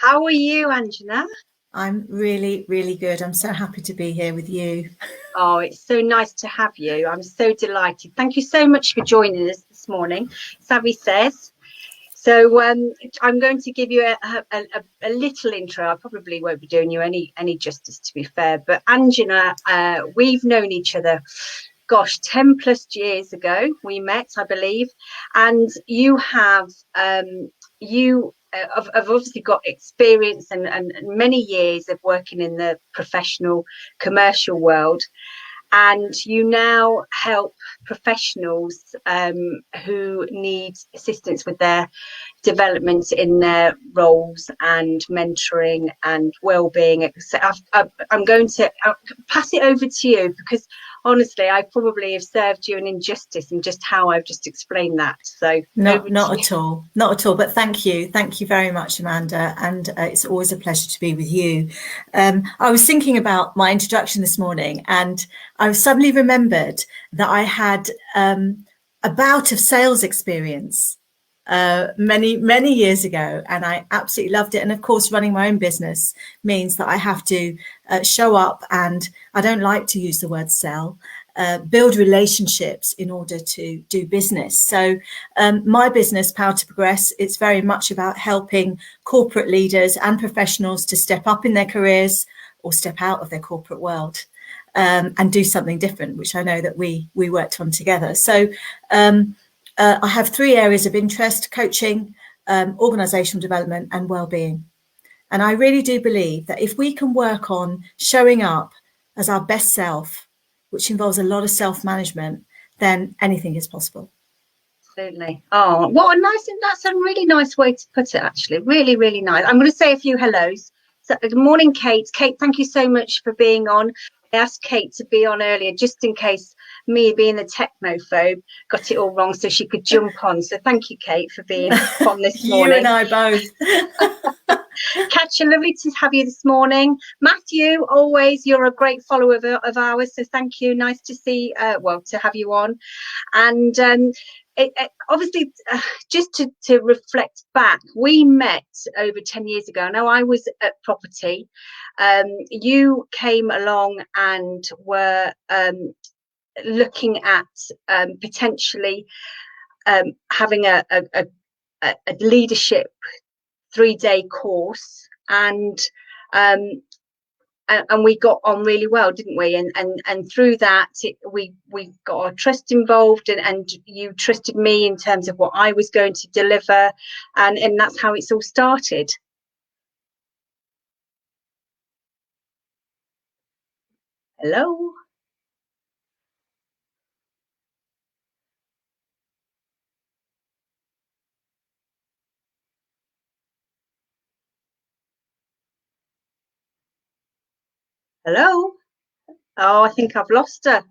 How are you, Anjana? I'm really, really good. I'm so happy to be here with you. Oh, it's so nice to have you. I'm so delighted. Thank you so much for joining us this morning. Savvy says. So I'm going to give you a little intro. I probably won't be doing you any justice, to be fair. But Anjana, we've known each other, gosh, 10 plus years ago we met, I believe. And you have obviously got experience and many years of working in the professional commercial world, and you now help professionals who need assistance with their development in their roles and mentoring and well-being. So I'm going to pass it over to you, because honestly I probably have served you an injustice in just how I've just explained that. So Not, over to not you. at all, not at all. But thank you very much, Amanda. And it's always a pleasure to be with you. I was thinking about my introduction this morning, and I suddenly remembered that I had a bout of sales experience many years ago, and I absolutely loved it. And of course, running my own business means that I have to show up, and I don't like to use the word sell. Build relationships in order to do business. So my business, Power to Progress, it's very much about helping corporate leaders and professionals to step up in their careers or step out of their corporate world and do something different, which I know that we worked on together. So I have three areas of interest: coaching, organizational development, and well-being. And I really do believe that if we can work on showing up as our best self, which involves a lot of self-management, then anything is possible. Absolutely. Oh, what a nice, that's a really nice way to put it, actually. Really, really nice. I'm going to say a few hellos. So, good morning, Kate. Kate, thank you so much for being on. I asked Kate to be on earlier just in case me being the technophobe got it all wrong, so she could jump on. So thank you, Kate, for being on this You morning. and I both. Katja, lovely to have you this morning. Matthew, always, you're a great follower of ours, so thank you. Nice to see, to have you on. And obviously, just to reflect back, we met over 10 years ago. Now, I was at property. You came along and were looking at potentially having a leadership 3-day course, and we got on really well, didn't we? And through that we got our trust involved, and you trusted me in terms of what I was going to deliver, and that's how it's all started. Hello. Hello. Oh, I think I've lost her.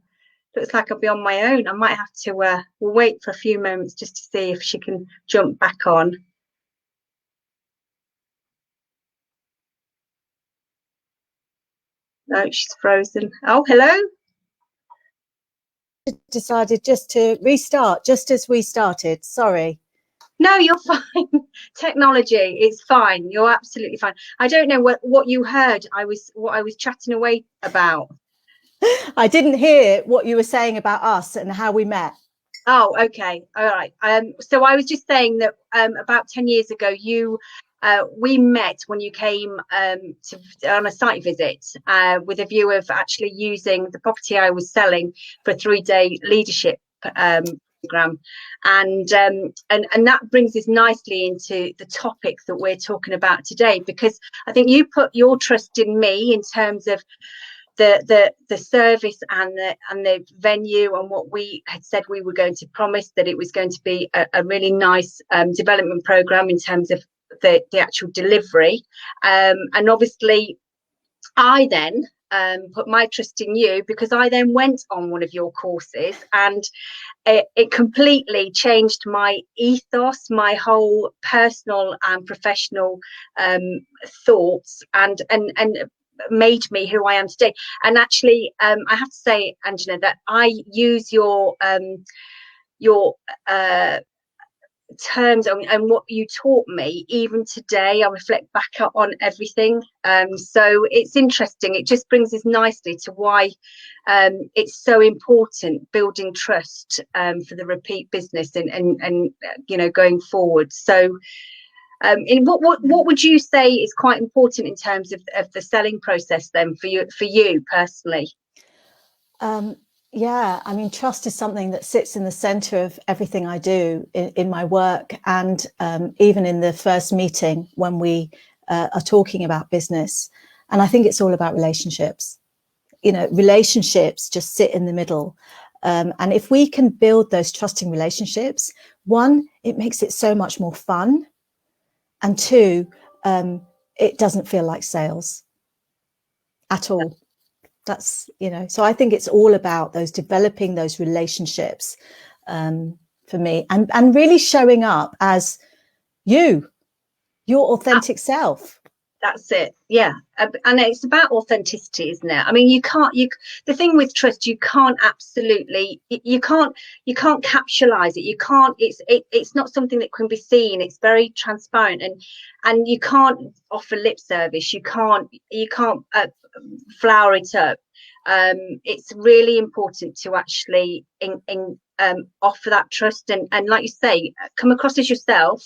Looks like I'll be on my own. I might have to wait for a few moments just to see if she can jump back on. No, she's frozen. Oh, hello. Decided just to restart just as we started. Sorry. No, you're fine. Technology, it's fine. You're absolutely fine. I don't know what you heard. What I was chatting away about. I didn't hear what you were saying about us and how we met. Oh, okay. All right. So I was just saying that about 10 years ago, we met when you came on a site visit with a view of actually using the property I was selling for a 3-day leadership program, and that brings us nicely into the topic that we're talking about today, because I think you put your trust in me in terms of the service and the venue, and what we had said we were going to promise, that it was going to be a really nice development program in terms of the actual delivery, and obviously I then put my trust in you, because I then went on one of your courses, and it completely changed my ethos, my whole personal and professional thoughts, and made me who I am today. And actually, I have to say, Anjana, that I use your terms and what you taught me, even today I reflect back on everything. So it's interesting. It just brings us nicely to why it's so important building trust for the repeat business and you know, going forward. So in what would you say is quite important in terms of the selling process then for you personally? Yeah, I mean, trust is something that sits in the center of everything I do in my work, and even in the first meeting when we are talking about business. And I think it's all about relationships. You know, relationships just sit in the middle. And if we can build those trusting relationships, one, it makes it so much more fun. And two, it doesn't feel like sales at all. That's, you know, so I think it's all about those developing those relationships for me, and really showing up as your authentic self. That's it. Yeah. And it's about authenticity, isn't it? I mean, the thing with trust, you can't absolutely, you can't capsulize it. You can't, it's not something that can be seen. It's very transparent, and you can't offer lip service. You can't flower it up. It's really important to actually offer that trust, and like you say, come across as yourself,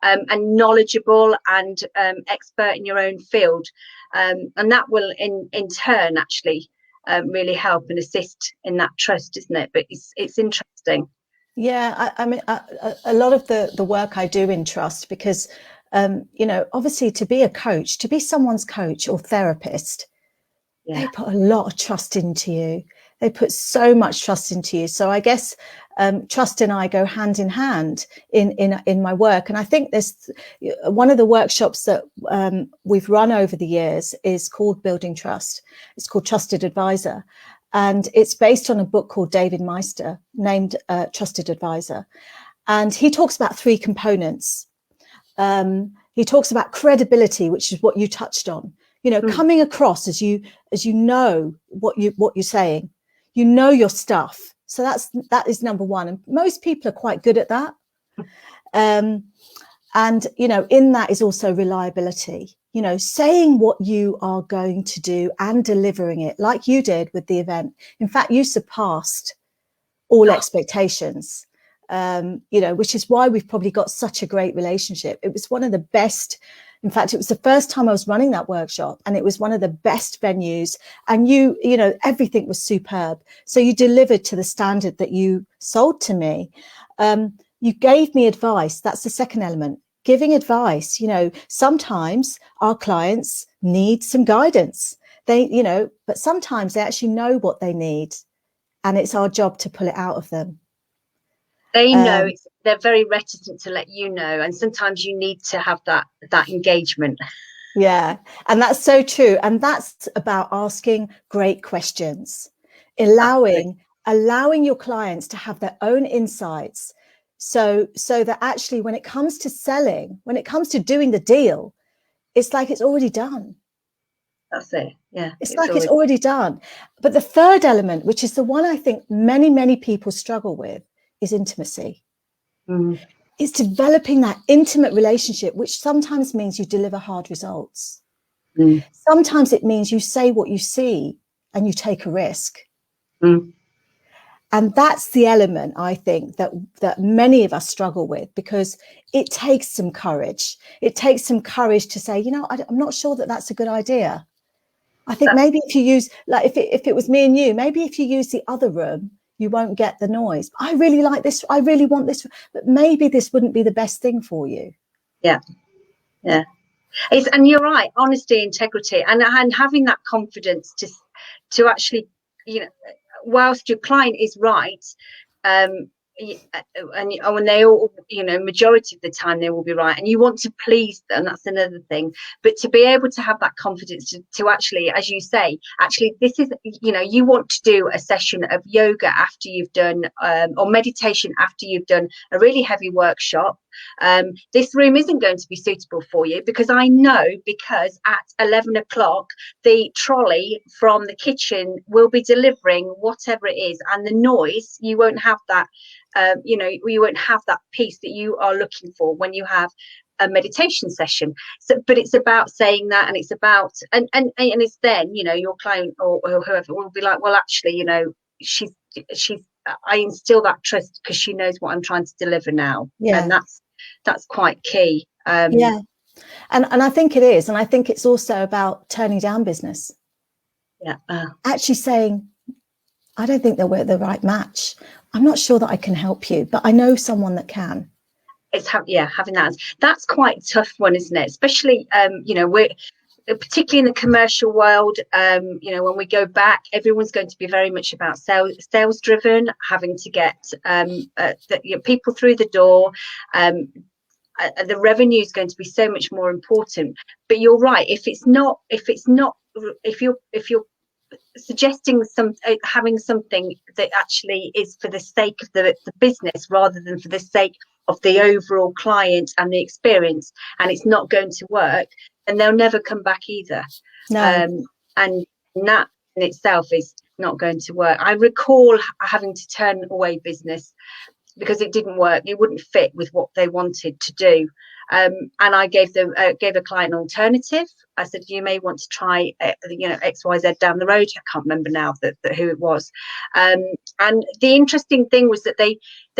and knowledgeable and expert in your own field, and that will in turn actually really help and assist in that trust, isn't it? But it's interesting. Yeah, I mean, a lot of the work I do in trust, because you know, obviously, to be a coach, to be someone's coach or therapist, Yeah. they put a lot of trust into you. They put so much trust into you. So I guess trust and I go hand in hand in my work. And I think there's one of the workshops that we've run over the years is called Building Trust. It's called Trusted Advisor. And it's based on a book called David Meister, named Trusted Advisor. And he talks about three components. He talks about credibility, which is what you touched on. You know, coming across as you know what you're saying, you know your stuff. So that is number one, and most people are quite good at that. And you know, in that is also reliability. You know, saying what you are going to do and delivering it, like you did with the event. In fact, you surpassed all expectations. You know, which is why we've probably got such a great relationship. It was one of the best. In fact, it was the first time I was running that workshop, and it was one of the best venues. And you know, everything was superb. So you delivered to the standard that you sold to me. You gave me advice. That's the second element. Giving advice. You know, sometimes our clients need some guidance. You know, but sometimes they actually know what they need, and it's our job to pull it out of them. They know, they're very reticent to let you know, and sometimes you need to have that engagement. Yeah, and that's so true. And that's about asking great questions, allowing your clients to have their own insights, so that actually when it comes to selling, when it comes to doing the deal, it's like it's already done. That's it. Yeah, it's like it's already done. But the third element, which is the one I think many people struggle with, is intimacy. It's developing that intimate relationship, which sometimes means you deliver hard results. Sometimes it means you say what you see and you take a risk. And that's the element, I think, that many of us struggle with, because it takes some courage. It takes some courage to say, you know, I'm not sure that that's a good idea. I think maybe if you use, like, if it was me and you, maybe if you use the other room, you won't get the noise. I really like this. I really want this, but maybe this wouldn't be the best thing for you. Yeah. And you're right, honesty, integrity, and having that confidence to actually, you know, whilst your client is right, and when they all, you know, majority of the time they will be right, and you want to please them, that's another thing. But to be able to have that confidence to actually, as you say, actually this is, you know, you want to do a session of yoga after you've done or meditation after you've done a really heavy workshop, This room isn't going to be suitable for you, because I know, because at 11 o'clock the trolley from the kitchen will be delivering whatever it is, and the noise, you won't have that, you won't have that peace that you are looking for when you have a meditation session. So, but it's about saying that, and it's about, and it's then, your client, or whoever, will be like, well, actually, she's I instill that trust because she knows what I'm trying to deliver now. Yeah. And that's quite key. Yeah. And I think it is. And I think it's also about turning down business. Yeah. Actually saying, I don't think that we're the right match. I'm not sure that I can help you, but I know someone that can. It's having that's quite a tough one, isn't it? Especially, we're particularly in the commercial world. When we go back, everyone's going to be very much about sales driven, having to get people through the door. The revenue is going to be so much more important. But you're right. If you're suggesting having something that actually is for the sake of the business rather than for the sake of the overall client and the experience, and it's not going to work, and they'll never come back either. No. And that in itself is not going to work. I recall having to turn away business because it didn't work. It wouldn't fit with what they wanted to do. And I gave a client an alternative. I said, you may want to try, XYZ down the road. I can't remember now who it was. And the interesting thing was that they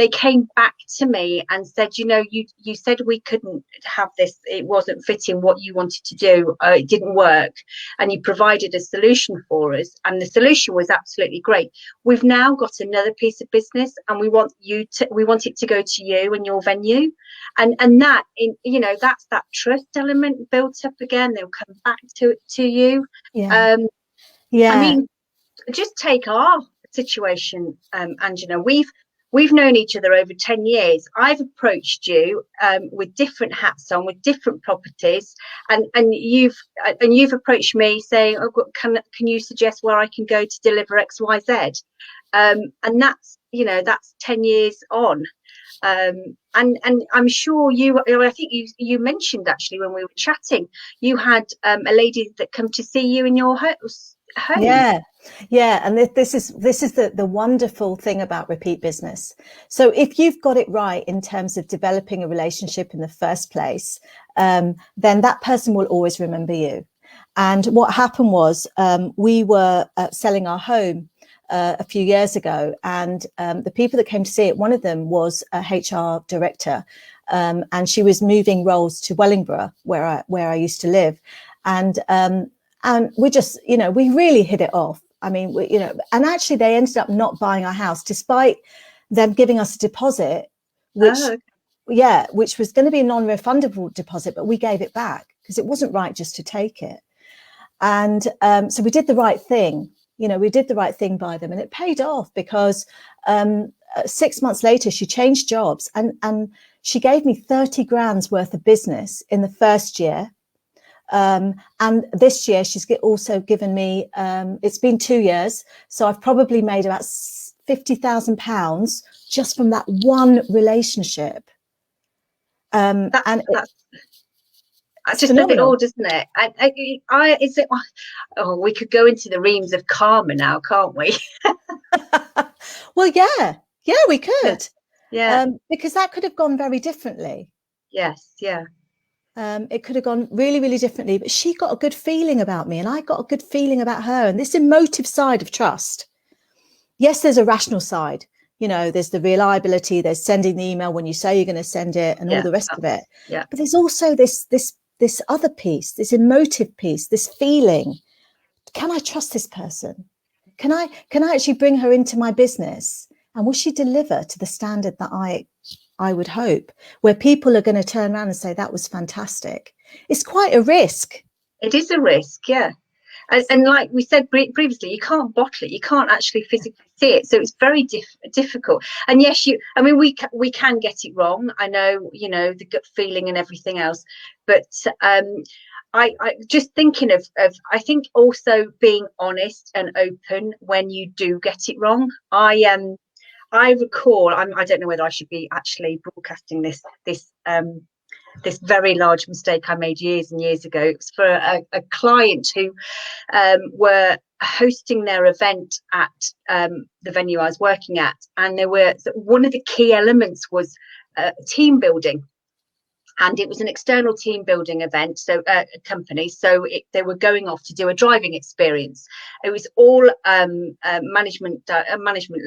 came back to me and said, you said we couldn't have this. It wasn't fitting what you wanted to do. It didn't work. And you provided a solution for us. And the solution was absolutely great. We've now got another piece of business, and we want it to go to you and your venue. And that, that's that trust element built up again. They'll come back to you. Yeah. I mean, just take our situation, Anjana. We've known each other over 10 years. I've approached you with different hats on, with different properties, and you've approached me saying, oh, can you suggest where I can go to deliver XYZ? And that's 10 years on. And I'm sure I think you mentioned, actually, when we were chatting, you had a lady that come to see you in your house. Yeah. And this is the wonderful thing about repeat business. So if you've got it right in terms of developing a relationship in the first place, then that person will always remember you. And what happened was, we were selling our home a few years ago, and the people that came to see it, one of them was a HR director, and she was moving roles to Wellingborough, where I used to live, and we just, we really hit it off. I mean, and actually they ended up not buying our house despite them giving us a deposit, which was going to be a non-refundable deposit, but we gave it back because it wasn't right just to take it. And so we did the right thing. We did the right thing by them, and it paid off because 6 months later she changed jobs, and she gave me 30 grand's worth of business in the first year. And this year she's also given me, it's been 2 years, so I've probably made about £50,000 just from that one relationship. It's just says it all, doesn't it? We could go into the reams of karma now, can't we? Well, yeah, we could. Yeah. Because that could have gone very differently. Yes, yeah. It could have gone really, really differently, but she got a good feeling about me, and I got a good feeling about her. And this emotive side of trust. Yes, there's a rational side. There's the reliability. There's sending the email when you say you're going to send it, and all the rest of it. Yeah. But there's also this other piece, this emotive piece, this feeling. Can I trust this person? Can I actually bring her into my business? And will she deliver to the standard that I would hope, where people are going to turn around and say, that was fantastic? It's quite a risk. It is a risk, yeah. And like we said previously, you can't bottle it. You can't actually physically see it. So it's very difficult. And yes, we can get it wrong. I know, the gut feeling and everything else. But I just thinking of I think also being honest and open when you do get it wrong. I recall, I don't know whether I should be actually broadcasting this very large mistake I made years and years ago. It was for a client who were hosting their event at the venue I was working at, and one of the key elements was team building. And it was an external team building event, so a company. So they were going off to do a driving experience. It was all management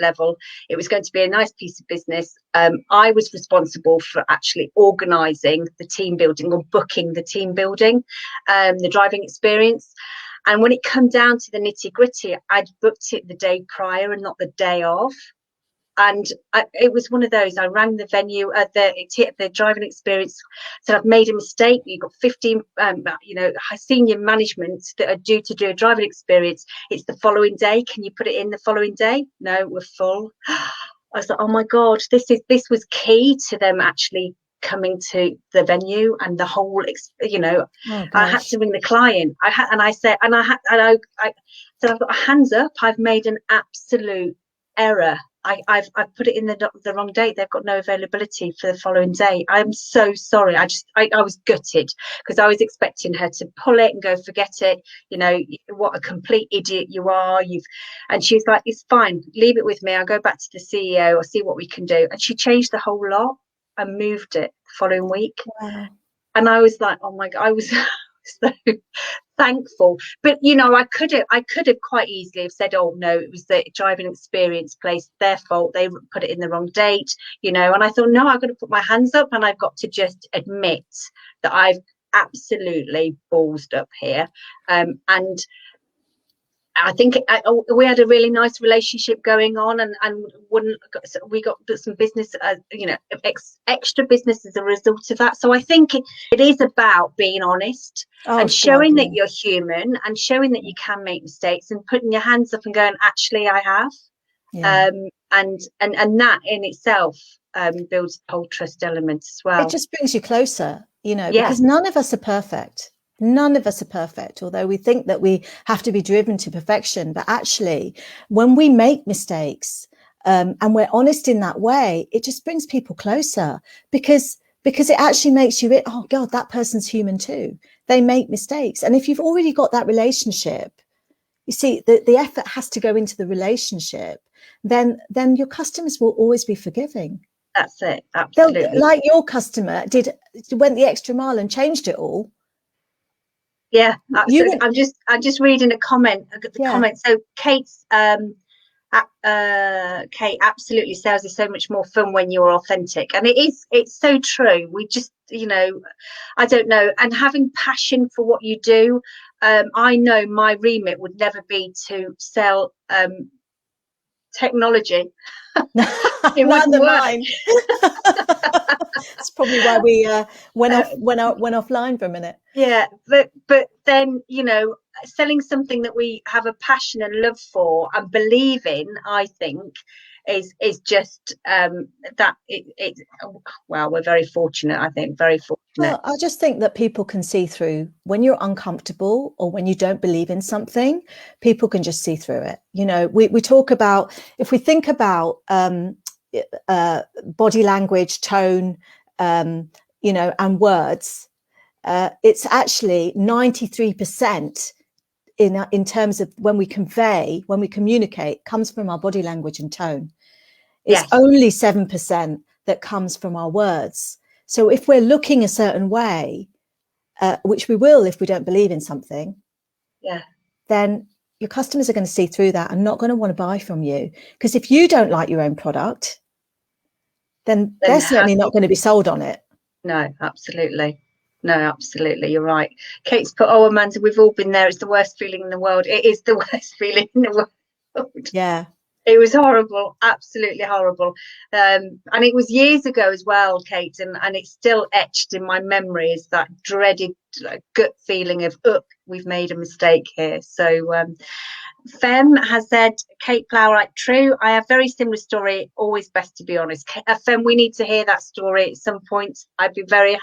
level. It was going to be a nice piece of business. I was responsible for actually organising the team building, or booking the team building, the driving experience. And when it come down to the nitty gritty, I'd booked it the day prior and not the day of. And it was one of those. I rang the venue, the driving experience, said, I've made a mistake. You've got 15, senior management that are due to do a driving experience. It's the following day. Can you put it in the following day? No, we're full. I was like, oh my God, this was key to them actually coming to the venue, and the whole, I had to ring the client. I said, I've got a hands up. I've made an absolute error. I've put it in the wrong date. They've got no availability for the following day. I'm so sorry. I was gutted, because I was expecting her to pull it and go, forget it. What a complete idiot you are. And she's like, it's fine. Leave it with me. I'll go back to the CEO. I'll see what we can do. And she changed the whole lot and moved it the following week. Wow. And I was like, oh my God, I was so thankful. But I could have quite easily have said, oh no, it was the driving experience place, their fault, they put it in the wrong date, and I thought, no, I've got to put my hands up, and I've got to just admit that I've absolutely ballsed up here. And I think we had a really nice relationship going on, and we got some business, extra business as a result of that. So I think it is about being honest, and showing that you're human, and showing that you can make mistakes, and putting your hands up and going, actually, I have. Yeah. And that in itself builds the whole trust element as well. It just brings you closer, because none of us are perfect. None of us are perfect, although we think that we have to be driven to perfection. But actually, when we make mistakes and we're honest in that way, it just brings people closer, because it actually makes you, oh God, that person's human too. They make mistakes. And if you've already got that relationship, you see, the effort has to go into the relationship, then your customers will always be forgiving. That's it. Absolutely. Like your customer went the extra mile and changed it all. Yeah, absolutely. I'm just reading a comment. Comment. So Kate absolutely, sales is so much more fun when you're authentic, and it's so true. We just, I don't know, and having passion for what you do. I know my remit would never be to sell technology. It wouldn't work. That's probably why we went offline for a minute. Yeah, but then selling something that we have a passion and love for and believe in, I think, is just that it. Well, we're very fortunate. I think very fortunate. Well, I just think that people can see through when you're uncomfortable or when you don't believe in something. People can just see through it. We talk about, if we think about body language, tone, and words, it's actually 93% in terms of when we communicate, comes from our body language and tone. It's only 7% that comes from our words. So if we're looking a certain way, which we will if we don't believe in something, then your customers are going to see through that and not going to want to buy from you. Because if you don't like your own product, then they're certainly not going to be sold on it. No, absolutely. No, absolutely. You're right. Kate's put, oh, Amanda, we've all been there. It's the worst feeling in the world. It is the worst feeling in the world. Yeah. It was horrible, absolutely horrible. And it was years ago as well, Kate, and it's still etched in my memory, is that dreaded gut feeling of, we've made a mistake here. So Fem has said, Kate Plowright, true. I have very similar story. Always best to be honest. Fem, we need to hear that story at some point. I'd be very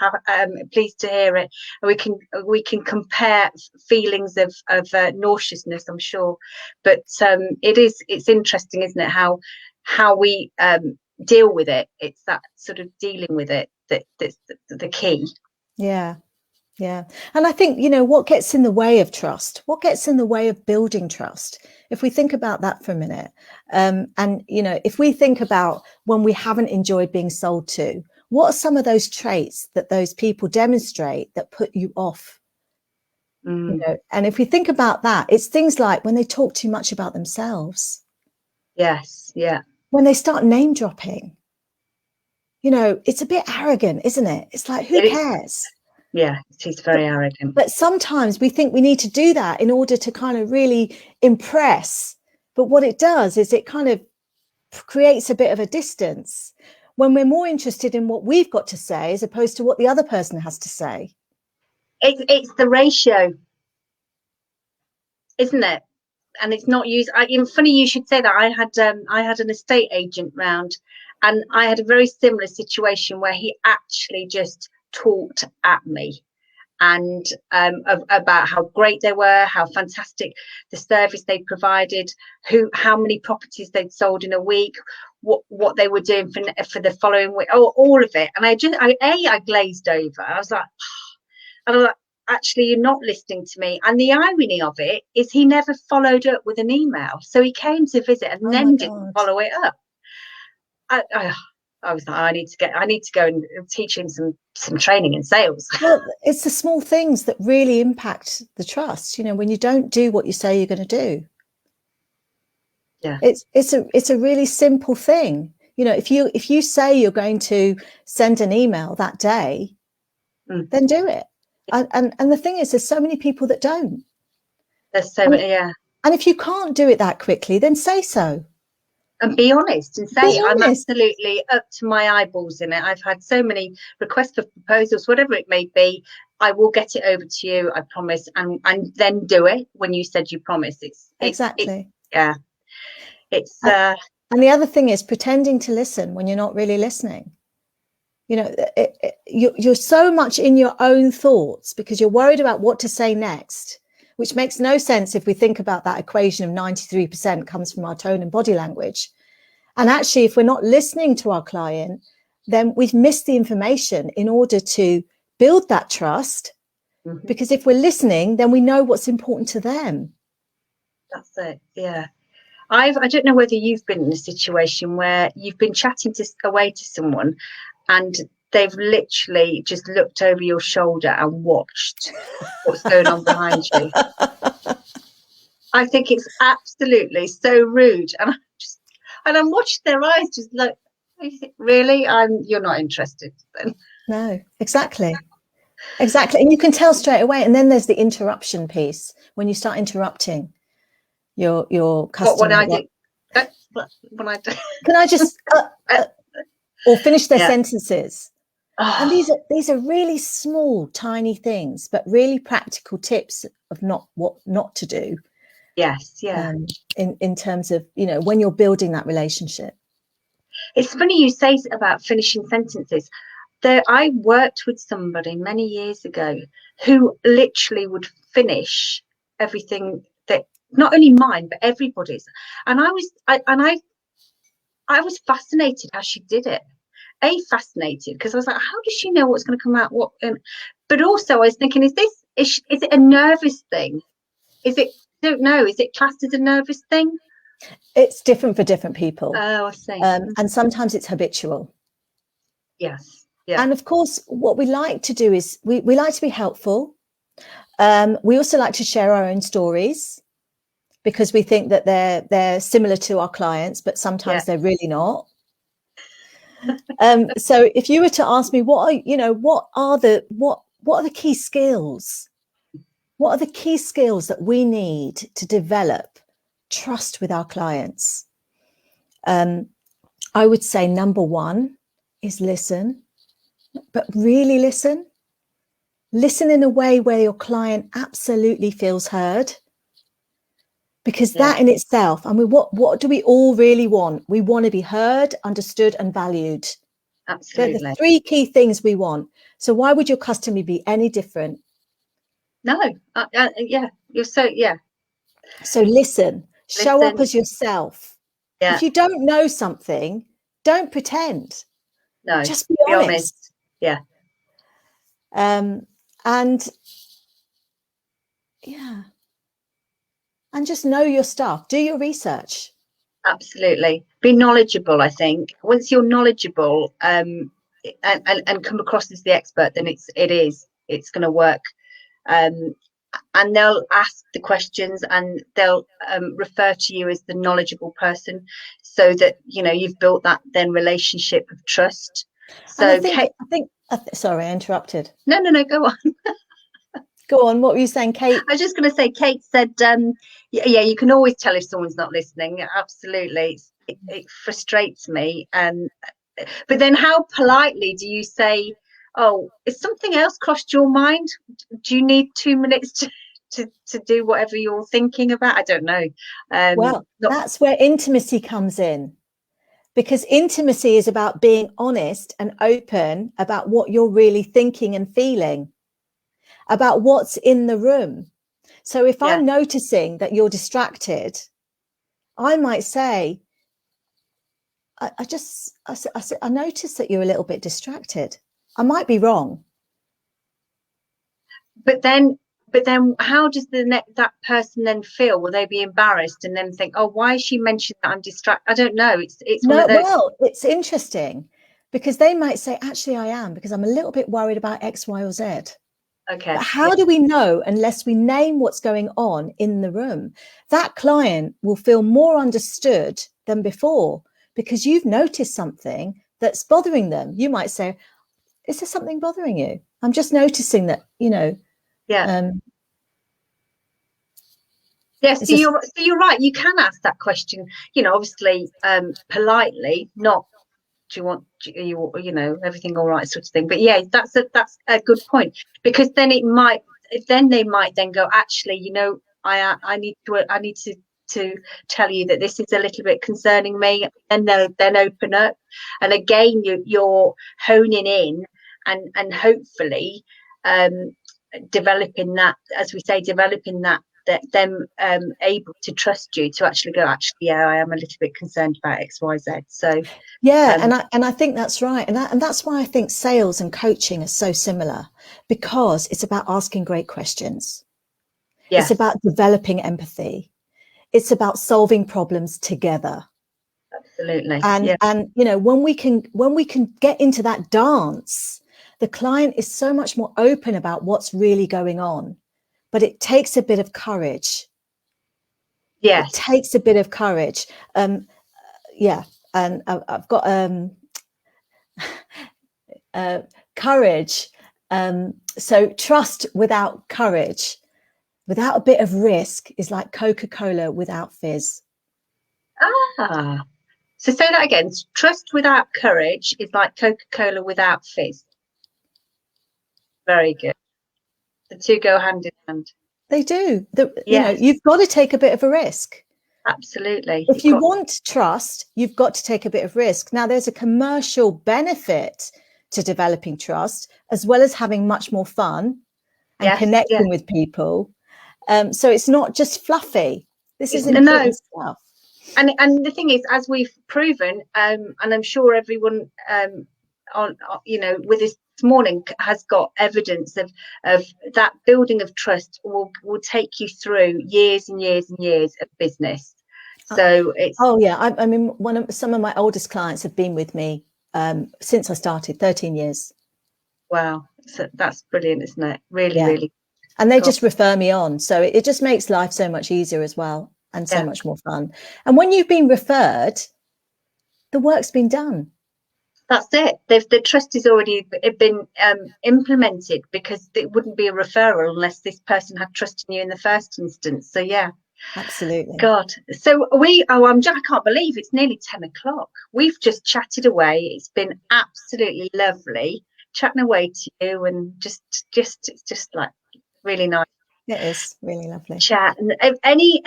pleased to hear it. We can compare feelings of nauseousness, I'm sure. But it's interesting, isn't it? How how we deal with it. It's that sort of dealing with it that's the key. Yeah. Yeah. And I think, what gets in the way of trust? What gets in the way of building trust? If we think about that for a minute, and, if we think about when we haven't enjoyed being sold to, what are some of those traits that those people demonstrate that put you off? And if we think about that, it's things like when they talk too much about themselves. Yes. Yeah. When they start name dropping, it's a bit arrogant, isn't it? It's like, who cares? Yeah, he's very arrogant. But sometimes we think we need to do that in order to kind of really impress. But what it does is it kind of creates a bit of a distance when we're more interested in what we've got to say as opposed to what the other person has to say. It's the ratio, isn't it? And it's not used. Funny you should say that. I had an estate agent round, and I had a very similar situation where he actually just talked at me, and about how great they were, how fantastic the service they provided, how many properties they'd sold in a week, what they were doing for the following week, all of it. And I glazed over. I was like, and I was like, actually, you're not listening to me. And the irony of it is he never followed up with an email. So he came to visit and then didn't follow it up. I was like, I need to go and teach him some training in sales. Well, it's the small things that really impact the trust. When you don't do what you say you're going to do. Yeah. It's a really simple thing. If you say you're going to send an email that day, then do it. And the thing is, there's so many people that don't. There's so many, yeah. And if you can't do it that quickly, then say so. And be honest and say, I'm absolutely up to my eyeballs in it. I've had so many requests for proposals, whatever it may be. I will get it over to you, I promise. And then do it when you said you promise. Exactly. Yeah. It's and the other thing is pretending to listen when you're not really listening. You're so much in your own thoughts because you're worried about what to say next, which makes no sense if we think about that equation of 93% comes from our tone and body language. And actually, if we're not listening to our client, then we've missed the information in order to build that trust. Because if we're listening, then we know what's important to them. That's it. Yeah. I don't know whether you've been in a situation where you've been chatting away to someone and they've literally just looked over your shoulder and watched what's going on behind you. I think it's absolutely so rude. And I'm watching their eyes just like, really? You're not interested then. No, exactly. Exactly. And you can tell straight away. And then there's the interruption piece when you start interrupting your customer. When I do. Can I just or finish their sentences? And these are really small, tiny things, but really practical tips of what not to do. Yes, yeah. In terms of, when you're building that relationship. It's funny you say about finishing sentences. I worked with somebody many years ago who literally would finish everything that, not only mine, but everybody's. And I was fascinated how she did it. Fascinated because I was like, how does she know what's going to come out? But also I was thinking, is it a nervous thing? I don't know. Is it classed as a nervous thing? It's different for different people. Oh, I see. And sometimes it's habitual. Yes. Yeah. And of course, what we like to do is we like to be helpful. We also like to share our own stories because we think that they're similar to our clients, but sometimes they're really not. So if you were to ask me, what are the key skills? What are the key skills that we need to develop trust with our clients? I would say number one is listen, but really listen. Listen in a way where your client absolutely feels heard. Because that in itself, what do we all really want? We want to be heard, understood, and valued. Absolutely. They're the three key things we want. So why would your customer be any different? No. You're so, yeah. So listen, show up as yourself. Yeah. If you don't know something, don't pretend. No. Just be Be honest. honest. Yeah. And yeah, and just know your stuff. Do your research. Absolutely. Be knowledgeable, I think. Once you're knowledgeable, and come across as the expert, then it's going to work. And they'll ask the questions, and they'll refer to you as the knowledgeable person, so that you've built that then relationship of trust. And I So think, Kate, sorry, I interrupted. no, go on. Go on. What were you saying, Kate? I was just going to say, Kate said, yeah, you can always tell if someone's not listening. Absolutely. It frustrates me. But then how politely do you say, oh, is something else crossed your mind? Do you need 2 minutes to do whatever you're thinking about? I don't know. Well, that's where intimacy comes in, because intimacy is about being honest and open about what you're really thinking and feeling, about what's in the room. So if I'm noticing that you're distracted, I might say, I noticed that you're a little bit distracted. I might be wrong. But then how does that person then feel? Will they be embarrassed and then think, oh, why is she mentioned that I'm distracted? I don't know. It's one of those. Well, it's interesting, because they might say, actually, I am, because I'm a little bit worried about X, Y, or Z. Okay. But how do we know unless we name what's going on in the room? That client will feel more understood than before, because you've noticed something that's bothering them. You might say, is there something bothering you? I'm just noticing that, Yeah. Yes, so you're right. You can ask that question, obviously politely, not do you want everything all right sort of thing. But yeah, that's a good point, because then they might then go, actually, I need to tell you that this is a little bit concerning me, and they'll then open up. And again, you're honing in and hopefully developing that, as we say, them able to trust you to actually go, actually, yeah, I am a little bit concerned about XYZ. So yeah, and I think that's right, and that's why I think sales and coaching are so similar, because it's about asking great questions. It's about developing empathy. It's about solving problems together. Absolutely. And when we can get into that dance, the client is so much more open about what's really going on. But it takes a bit of courage. Yes. It takes a bit of courage. And I've got courage. So trust without courage, without a bit of risk, is like Coca-Cola without fizz. So say that again. Trust without courage is like Coca-Cola without fizz. Very good. The two go hand in hand. They do. You've got to take a bit of a risk. Absolutely. If you want trust, you've got to take a bit of risk. Now, there's a commercial benefit to developing trust, as well as having much more fun and connecting with people. So it's not just fluffy. This is important stuff. And the thing is, as we've proven, and I'm sure everyone with this morning has got evidence of that building of trust will take you through years and years and years of business. So it's I mean, some of my oldest clients have been with me since I started, 13 years. Wow, so that's brilliant, isn't it? Really. And they just refer me on, so it just makes life so much easier as well, and so much more fun. And when you've been referred, the work's been done. That's it. The trust has already been implemented, because it wouldn't be a referral unless this person had trust in you in the first instance. So yeah, absolutely. God. So I can't believe it's nearly 10 o'clock. We've just chatted away. It's been absolutely lovely chatting away to you, and it's just like really nice. It is really lovely chat. And any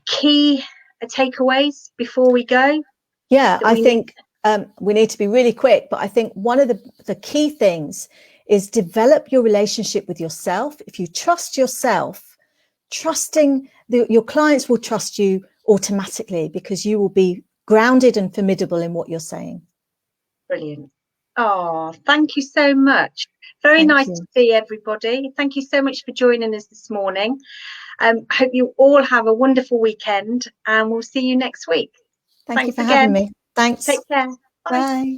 key takeaways before we go? Yeah, I think we need to be really quick, but I think one of the key things is develop your relationship with yourself. If you trust yourself, your clients will trust you automatically, because you will be grounded and formidable in what you're saying. Brilliant. Oh, thank you so much. Very Thank nice you. to see everybody. Thank you so much for joining us this morning. Hope you all have a wonderful weekend, and we'll see you next week. Thank you Thanks for having again. me. Thanks. Take care. Bye. Bye.